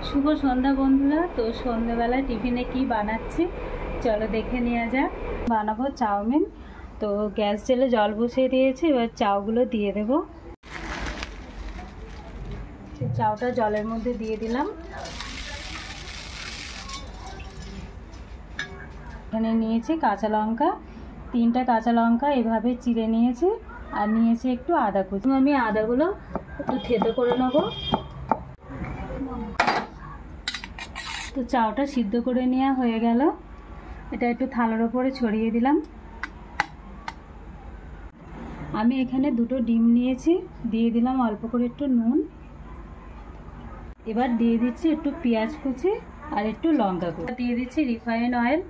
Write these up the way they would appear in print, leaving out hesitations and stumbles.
শুভ সন্ধ্যা বন্ধুরা। তো সন্ধ্যাবেলায় টিফিনে কি বানাচ্ছি চলো দেখে নেওয়া যাক। বানাবো চাউমিন। তো গ্যাস জেলে জল বসিয়ে দিয়েছি, এবার চাউগুলো দিয়ে দেব। চাউটা জলের মধ্যে দিয়ে দিলাম। এখানে নিয়েছি কাঁচা লঙ্কা, 3টা কাঁচা লঙ্কা এভাবে চিড়ে নিয়েছি, আর নিয়েছি একটু আদা কুচি। আমি আদাগুলো একটু থেতো করে নেব। তো চাউটা সিদ্ধ করে নেওয়া হয়ে গেল, এটা একটু থালার ওপরে ছড়িয়ে দিলাম। আমি এখানে 2টো ডিম নিয়েছি, দিয়ে দিলাম অল্প করে একটু নুন। এবার দিয়ে দিচ্ছি একটু পেঁয়াজ কুচি আর একটু লঙ্কা কুচি, দিয়ে দিচ্ছি রিফাইন অয়েল।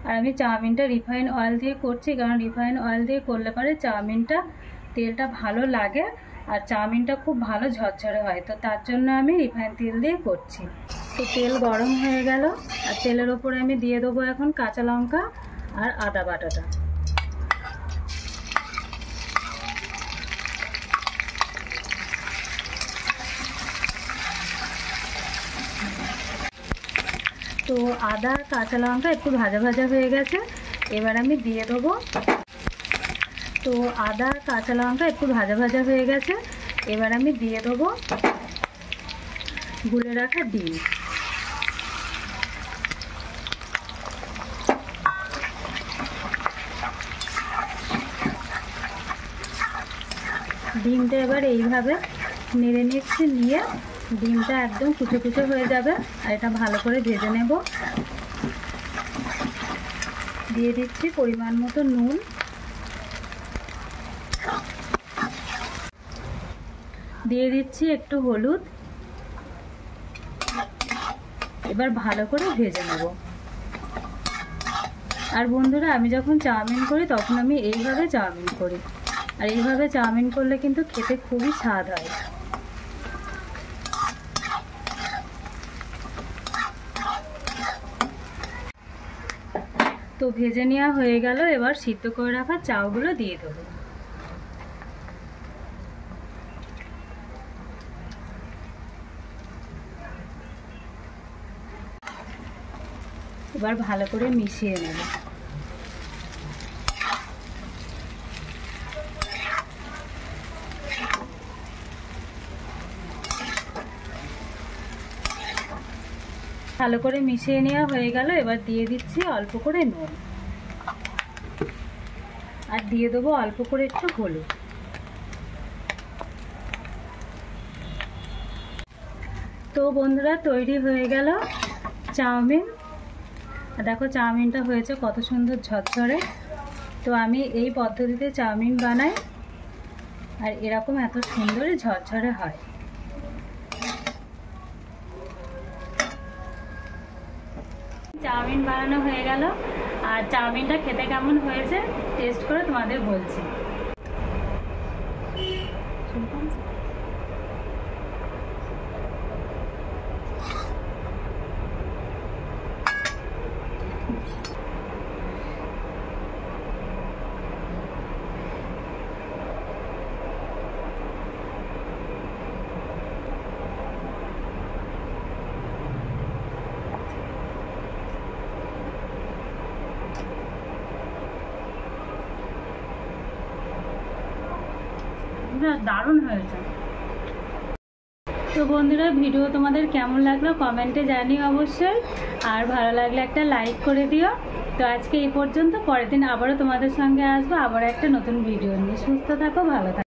আর আমি চাউমিনটা রিফাইন অয়েল দিয়ে করছি, কারণ রিফাইন অয়েল দিয়ে করলে পরে চাউমিনটা তেলটা ভালো লাগে আর চাউমিনটা খুব ভালো ঝরঝরে হয়। তো তার জন্য আমি রিফাইন তেল দিয়ে করছি। তো তেল গরম হয়ে গেল, আর তেলের ওপরে আমি দিয়ে দেবো এখন কাঁচা লঙ্কা আর আদা বাটাটা। তো আদা আর কাঁচা লঙ্কা একটু ভাজা ভাজা হয়ে গেছে, এবার আমি দিয়ে দেবো। তো আদা আর কাঁচা লঙ্কা একটু ভাজা ভাজা হয়ে গেছে, এবার আমি দিয়ে দেবো গুলে রাখা ডিম। ডিমটা এবার এইভাবে নেড়ে নিচ্ছি, নিয়ে ডিমটা একদম কুচো কুচো হয়ে যাবে, আর এটা ভালো করে ভেজে নেব। দিয়ে দিচ্ছি পরিমাণ মতো নুন, দিয়ে দিচ্ছি একটু হলুদ। এবার ভালো করে ভেজে নেব। আর বন্ধুরা, আমি যখন চাউমিন করি তখন আমি এইভাবে চাউমিন করি, আর এইভাবে চাউমিন করলে কিন্তু খেতে খুবই স্বাদ হয়। তো ভেজে নেওয়া হয়ে গেল, এবার সিদ্ধ করে রাখা চাউগুলো দিয়ে দেবো। এবার ভালো করে মিশিয়ে নেব। ভালো করে মিশিয়ে নেওয়া হয়ে গেল, এবার দিয়ে দিচ্ছি অল্প করে নুন, আর দিয়ে দেবো অল্প করে একটু হলুদ। তো বন্ধুরা, তৈরি হয়ে গেল চাউমিন। দেখো চাউমিনটা হয়েছে কত সুন্দর ঝরঝরে। তো আমি এই পদ্ধতিতে চাউমিন বানাই, আর এরকম এত সুন্দর ঝরঝরে হয়। চাউমিন বানানো হয়ে গেল, আর চাউমিনটা খেতে কেমন হয়েছে টেস্ট করে তোমাদের বলছি। দারুণ হয়েছে। তো বন্ধুরা, ভিডিও তোমাদের কেমন লাগলো কমেন্টে জানিও অবশ্যই, আর ভালো লাগলে একটা লাইক করে দিও। তো আজকে এই পর্যন্ত, পরের দিন আবারও তোমাদের সঙ্গে আসবো, আবার একটা নতুন ভিডিও নিয়ে। সুস্থ থাকো, ভালো থাকো।